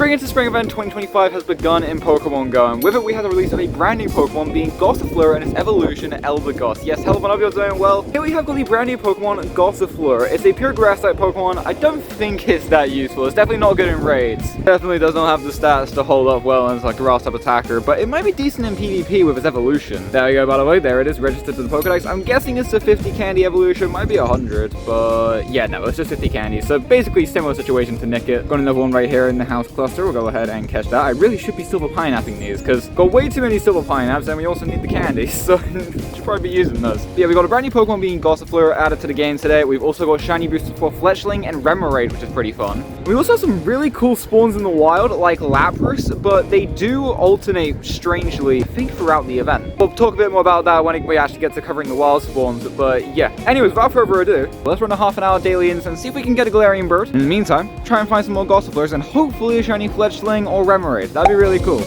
Spring into Spring Event 2025 has begun in Pokemon Go, and with it we have the release of a brand new Pokemon being Gossifleur and its evolution, Eldegoss. Yes, hello, one of you are doing well. Here we have got the brand new Pokemon Gossifleur. It's a pure grass type Pokemon. I don't think it's that useful. It's definitely not good in raids. Definitely does not have the stats to hold up well as like a grass type attacker, but it might be decent in PvP with its evolution. There you go, by the way, there it is, registered to the Pokedex. I'm guessing it's a 50 candy evolution, might be 100, but yeah, no, it's just 50 candy. So basically similar situation to Nickit. Got another one right here in the house cluster. We'll go ahead and catch that. I really should be silver pineapping these because got way too many silver pineapps and we also need the candy, so should probably be using those. But yeah, we got a brand new Pokemon being Gossifleur added to the game today. We've also got Shiny Boosted for Fletchling and Remoraid, which is pretty fun. We also have some really cool spawns in the wild like Lapras, but they do alternate strangely, I think, throughout the event. We'll talk a bit more about that when we actually get to covering the wild spawns, but yeah. Anyways, without further ado, let's run a half an hour daily and see if we can get a Galarian bird. In the meantime, try and find some more Gossifleurs and hopefully a shiny Fletchling or Remoraid. That'd be really cool.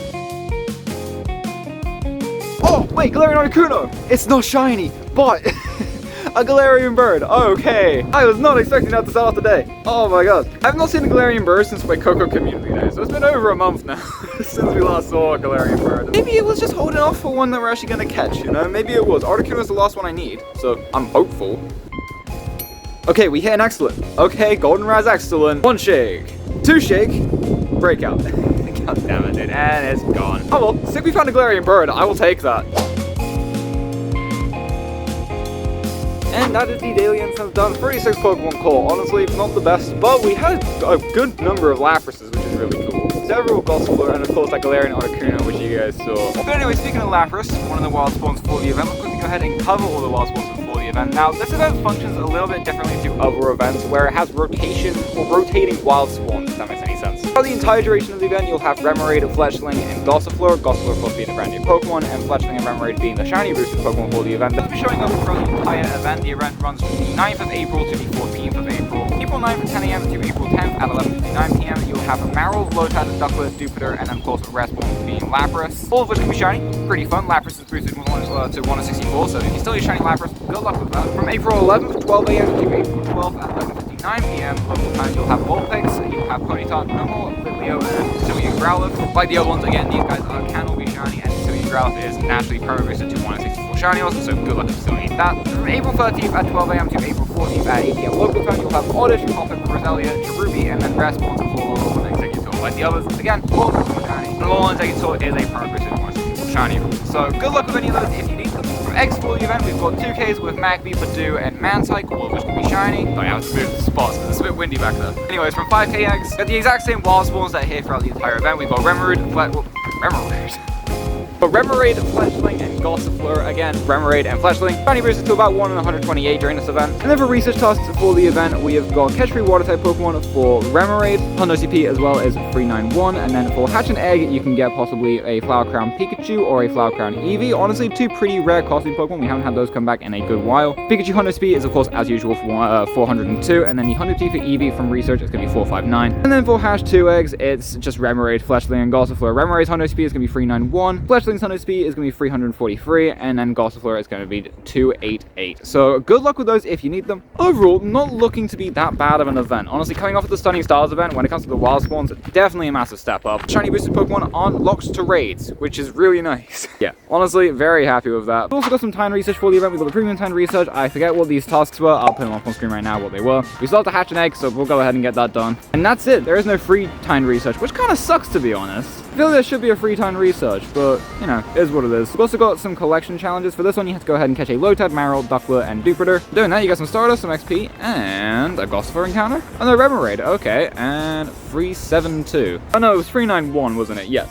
Oh, wait, Galarian Articuno! It's not shiny, but a Galarian bird. Okay. I was not expecting that to start off the day. Oh my god. I've not seen a Galarian bird since my Coco community day, so it's been over a month now since we last saw a Galarian bird. Maybe it was just holding off for one that we're actually going to catch, you know? Maybe it was. Articuno is the last one I need, so I'm hopeful. Okay, we hit an excellent. Okay, Goldenraz excellent. 1 shake. 2 shake. Breakout. God damn it, dude. And it's gone. Oh well, since we found a Galarian bird, I will take that. And that is the daily instance done. 36 Pokemon call. Honestly, not the best, but we had a good number of Laprases, which is really cool. Several Gossifleur, and of course that Galarian Articuno, which you guys saw. But anyway, speaking of Lapras, one of the wild spawns for the event, let's quickly go ahead and cover all the wild spawns for the event. Now, this event functions a little bit differently to other events, where it has rotation or rotating wild spawns, if that makes any sense. For the entire duration of the event, you'll have Remoraid, Fletchling, and Gossifleur. Gossifleur, of course, being the brand new Pokemon, and Fletchling and Remoraid being the shiny boosted Pokemon for the event. They'll be showing up throughout the entire event. The event runs from the 9th of April to the 14th of April. April 9th at 10 AM to April 10th at 11:59 PM. You'll have a Marill, Lotad, Ducklet, Jupiter, and then of course the rest one being Lapras. All of which can be shiny. Pretty fun. Lapras is boosted to 164, so if you still use shiny Lapras, good luck with that. From April 11th, 12 AM to April 12th at 11:59 PM local time, you'll have Vulpix, you'll have Ponyta, Normal, Litleo, and Sicilian Growlithe. Like the other ones, again, these guys can all be shiny, and Sicilian Growlithe is naturally perma boosted to 164 shiny also, so good luck if you still need that. From April 13th at 12 AM to April 14th at 8 PM local time, you'll have Oddish, Hoppip, Roselia, Cherubi, and then Response for Alolan Executor. Like the others, again, all of them are shiny. Alolan Executor is a perma boosted 164 shiny, so good luck with any of those if you need them. From X for the event, we've got 2Ks with Magby, Purdue, and Mantike, all of which can be shiny. Sorry, I have to move the spots because it's a bit windy back there. Anyways, from 5K eggs, we've got the exact same wild spawns that are here throughout the entire event. We've got Remoraid, But Remoraid, Fletchling, and Gossifleur, again, Remoraid and Fletchling, shiny boosted to about 1 in 128 during this event. And then for research tasks for the event, we have got Catch Free Water type Pokemon for Remoraid, Hundo CP as well as 391, and then for Hatch and Egg, you can get possibly a Flower Crown Pikachu or a Flower Crown Eevee. Honestly, 2 pretty rare costume Pokemon. We haven't had those come back in a good while. Pikachu Hundo CP is of course as usual for 402, and then the Hundo T for Eevee from research is going to be 459. And then for Hatch 2 Eggs, it's just Remoraid, Fletchling, and Gossifleur. Remoraid's Hundo CP is going to be 391, Fletchling's Hundo CP is going to be 343, and then Gossifleur is going to be 288. So good luck with those if you need them. Overall, not looking to be that bad of an event. Honestly, coming off of the Stunning Stars event, when it comes to the wild spawns, definitely a massive step up. Shiny boosted Pokemon aren't locked to raids, which is really nice. Yeah, honestly, very happy with that. We've also got some time research for the event. We've got the premium time research. I forget what these tasks were. I'll put them up on screen right now, what they were. We still have to hatch an egg, so we'll go ahead and get that done. And that's it. There is no free time research, which kind of sucks, to be honest. I feel like there should be a free time research, but, you know, it is what it is. We've also got some collection challenges. For this one, you have to go ahead and catch a Lotad, Marill, Ducklet, and Jupiter. Doing that, you get some Stardust, some XP, and a Gossifleur encounter. And a Remoraid, okay, and 372. Oh no, it was 391, wasn't it? Yeah.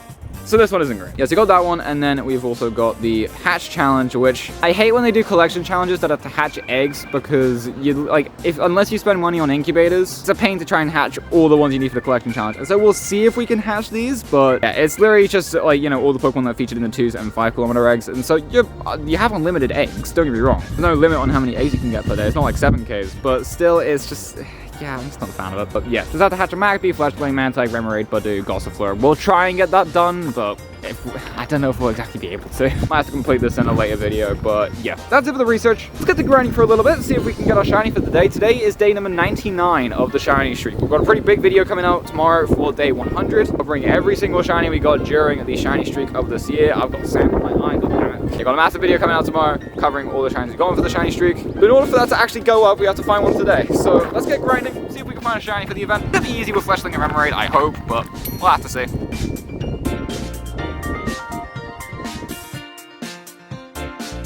So this one isn't great. Yes, you got that one, and then we've also got the hatch challenge, which I hate when they do collection challenges that have to hatch eggs, because you like unless you spend money on incubators, it's a pain to try and hatch all the ones you need for the collection challenge. And so we'll see if we can hatch these, but yeah, it's literally just like, you know, all the Pokemon that are featured in the 2 and 5 kilometer eggs, and so you have unlimited eggs. Don't get me wrong. There's no limit on how many eggs you can get per day. It's not like 7Ks, but still, it's just yeah, I'm just not a fan of it. But yeah, just have to hatch a Magpie, Fletchling, Mantike, Remoraid, Budu, Gossifleur. We'll try and get that done, but I don't know if we'll exactly be able to. Might have to complete this in a later video, but yeah. That's it for the research. Let's get to grinding for a little bit, see if we can get our shiny for the day. Today is day number 99 of the shiny streak. We've got a pretty big video coming out tomorrow for day 100. I'll bring every single shiny we got during the shiny streak of this year. I've got sand in my eye, god damn it. We've got a massive video coming out tomorrow covering all the shinies we've gotten for the shiny streak. But in order for that to actually go up, we have to find one today. So let's get grinding, see if we can find a shiny for the event. It'll be easy with Fletchling and Remoraid, I hope, but we'll have to see.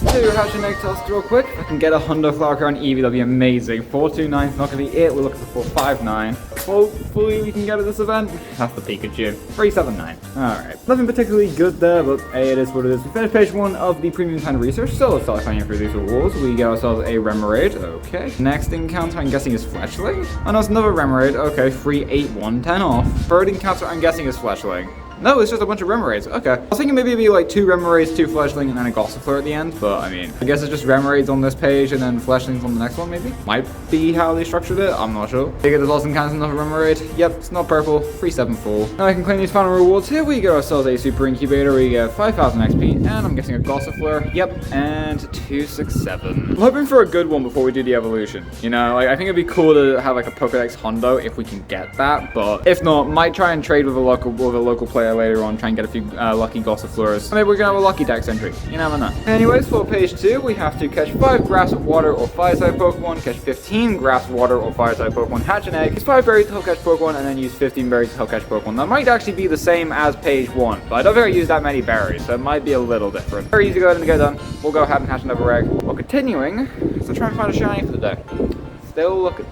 So we're hatching egg test real quick. If I can get a Hundo Flower Crown Eevee, that'd be amazing. 429 is not going to be it. We're looking for 459. Hopefully we can get at this event. That's the Pikachu. 379. Alright. Nothing particularly good there, but hey, it is what it is. We finished page 1 of the premium kind of research, so let's start finding through these rewards. We get ourselves a Remoraid. Okay. Next encounter, I'm guessing is Fletchling. Oh no, it's another Remoraid. Okay, free 8, 1, 10 off. Third encounter, I'm guessing is Fletchling. No, it's just a bunch of Remoraids. Okay. I was thinking maybe it'd be like 2 Remoraids, 2 Fletchling, and then a Gossifleur at the end. But, I mean, I guess it's just Remoraids on this page and then Fletchlings on the next one, maybe? Might be how they structured it. I'm not sure. Figure there's also kind of another Remoraid. Yep, it's not purple. 374. Now I can claim these final rewards. Here we get ourselves a Super Incubator. We get 5,000 XP, and I'm guessing a Gossifleur. Yep, and 267. I'm hoping for a good one before we do the evolution. You know, like, I think it'd be cool to have like a Pokedex Hondo if we can get that. But if not, might try and trade with a local player later on. Try and get a few lucky Gossifleurs. Maybe we're gonna have a lucky dex entry. You never know. Anyways, for page 2, we have to catch 5 grass, water, or fire type Pokemon, catch 15 grass, water, or fire type Pokemon, hatch an egg, use 5 berries to help catch Pokemon, and then use 15 berries to help catch Pokemon. That might actually be the same as page 1, but I don't think I used that many berries, so it might be a little different. Very easy to go ahead and get done. We'll go ahead and hatch another egg. While continuing, so try and find a shiny for the day. Still looking.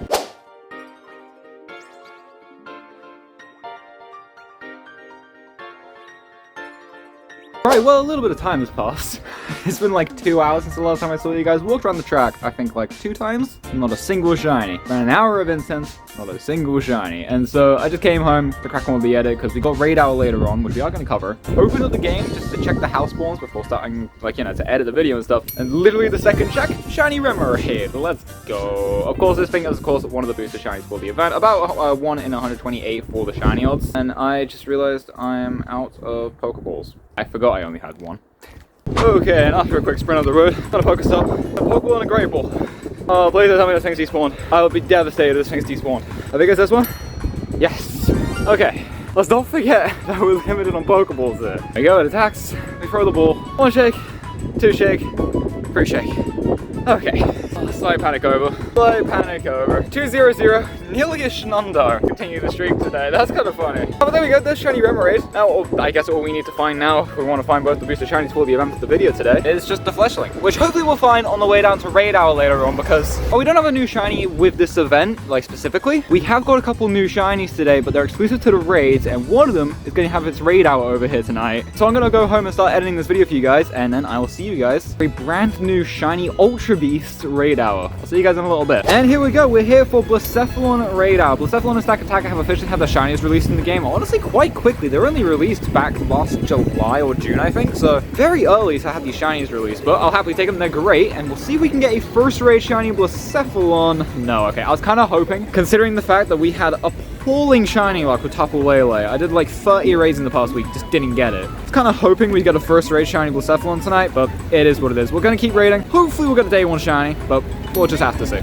Alright, well, a little bit of time has passed. It's been like 2 hours since the last time I saw you guys. Walked around the track, I think like 2 times. Not a single shiny. Ran an hour of incense, not a single shiny. And so I just came home to crack on with the edit because we got raid hour later on, which we are going to cover. Opened up the game just to check the house spawns before starting, like, you know, to edit the video and stuff. And literally the second check, shiny Remoraid. Let's go. Of course, this thing is, of course, one of the boosted shinies for the event. About 1 in 128 for the shiny odds. And I just realized I'm out of Pokeballs. I forgot I only had 1. Okay, and after a quick sprint up the road, got a Pokestop, a Pokeball and a Great Ball. Oh, please don't tell me this thing's despawned. I will be devastated if this thing's despawned. I think it's this one? Yes. Okay, let's not forget that we're limited on Pokeballs there. There we go, it attacks. We throw the ball. 1 shake, 2 shake, 3 shake. Okay, slight panic over. 200, nearly a Shenando. Continue the streak today, that's kind of funny. Oh, but there we go, there's shiny Remoraid. Now, I guess all we need to find now, if we want to find both the boosted shinies for the event for the video today, is just the Fletchling, which hopefully we'll find on the way down to raid hour later on, because we don't have a new shiny with this event, like specifically. We have got a couple new shinies today, but they're exclusive to the raids, and one of them is going to have its raid hour over here tonight. So I'm going to go home and start editing this video for you guys, and then I will see you guys for a brand new shiny Ultra Beast raid hour. I'll see you guys in a little bit. And here we go, we're here for Blacephalon raid hour. Blacephalon and Stack Attack have officially had their shinies released in the game, honestly quite quickly. They were only released back last July or June, I think, so very early to have these shinies released, but I'll happily take them, they're great, and we'll see if we can get a first raid shiny Blacephalon. No, okay, I was kind of hoping, considering the fact that we had appalling shiny luck with Tapu Lele. I did like 30 raids in the past week, just didn't get it. I was kind of hoping we'd get a first raid shiny Blacephalon tonight, but it is what it is. We're going to keep raiding. Hopefully we'll get a day 1 shiny, but we'll just have to see.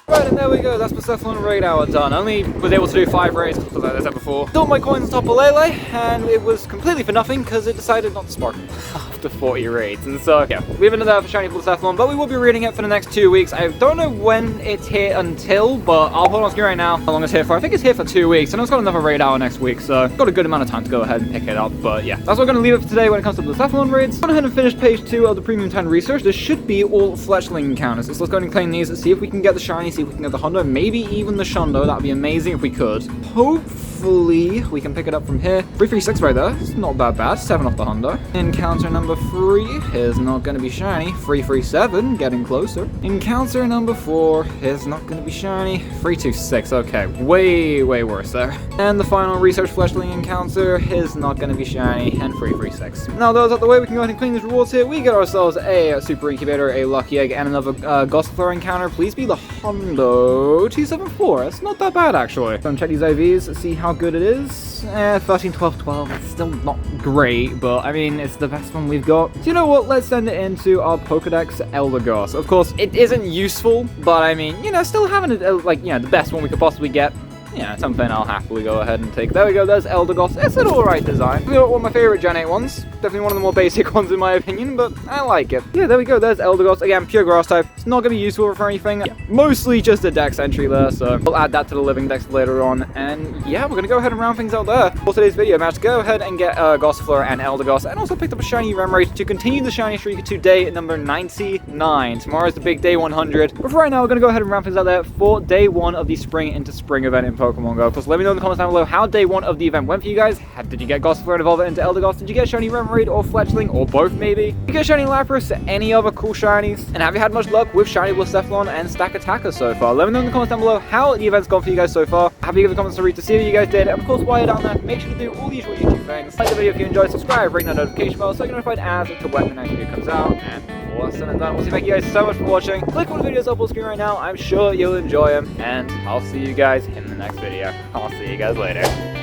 Right, and there we go, that's Blacephalon raid hour done. Only was able to do 5 raids, because as I said before. Still my coins on top of Lele, and it was completely for nothing, because it decided not to spark after 40 raids. And so, yeah, we haven't done that for shiny Blacephalon, but we will be reading it for the next 2 weeks. I don't know when it's here until, but I'll hold on screen right now how long it's here for. I think it's here for 2 weeks, and it's got another raid hour next week, so got a good amount of time to go ahead and pick it up. But yeah, that's what we're going to leave it for today when it comes to Blacephalon raids. Go ahead and finish page 2 of the Premium 10 research. This should be all Fletchling encounters, so let's go ahead and claim these, see if we can get the shiny, see if we can get the Hondo, maybe even the Shundo. That'd be amazing if we could. Hopefully hopefully we can pick it up from here. 336 right there. It's not that bad. 7 off the Honda. Encounter number 3 is not going to be shiny. 337, getting closer. Encounter number 4 is not going to be shiny. 326, okay. Way worse there. And the final research fleshling encounter is not going to be shiny. And 336. Now those out the way, we can go ahead and clean these rewards here. We get ourselves a super incubator, a lucky egg, and another Gossifleur encounter. Please be the Hondo 274. It's not that bad actually. So check these IVs, see how good it is. 13, 12, 12. It's still not great, but I mean, it's the best one we've got. So you know what? Let's send it into our Pokedex Eldegoss. Of course, it isn't useful, but I mean, you know, still having it like, you know, the best one we could possibly get. Yeah, something I'll happily go ahead and take. There we go, there's Eldegoss. It's an alright design. One of my favorite Gen 8 ones. Definitely one of the more basic ones in my opinion, but I like it. Yeah, there we go, there's Eldegoss. Again, pure grass type. It's not going to be useful for anything. Yeah, mostly just a dex entry there, so we'll add that to the living dex later on. And yeah, we're going to go ahead and round things out there. For today's video, I managed to go ahead and get Gossifleur and Eldegoss, and also picked up a shiny Remoraid to continue the shiny streak to day number 99. Tomorrow's the big day 100. But for right now, we're going to go ahead and round things out there for day 1 of the Spring into Spring event in Pokemon Go. Of course, let me know in the comments down below how day 1 of the event went for you guys. Did you get Gossifleur and evolve it into Eldegoss? Did you get shiny Remoraid or Fletchling, or both maybe? Did you get shiny Lapras, any other cool shinies? And have you had much luck with shiny Blacephalon and Stack Attacker so far? Let me know in the comments down below how the event's gone for you guys so far. Happy to give the comments to read to see how you guys did. And of course, while you're down there, make sure to do all the usual YouTube things. Like the video if you enjoyed, subscribe, ring that notification bell so you get notified as to when the next video comes out. And before that's said and done, thank you guys so much for watching. Click on the videos up on screen right now. I'm sure you'll enjoy them. And I'll see you guys in the next video. I'll see you guys later.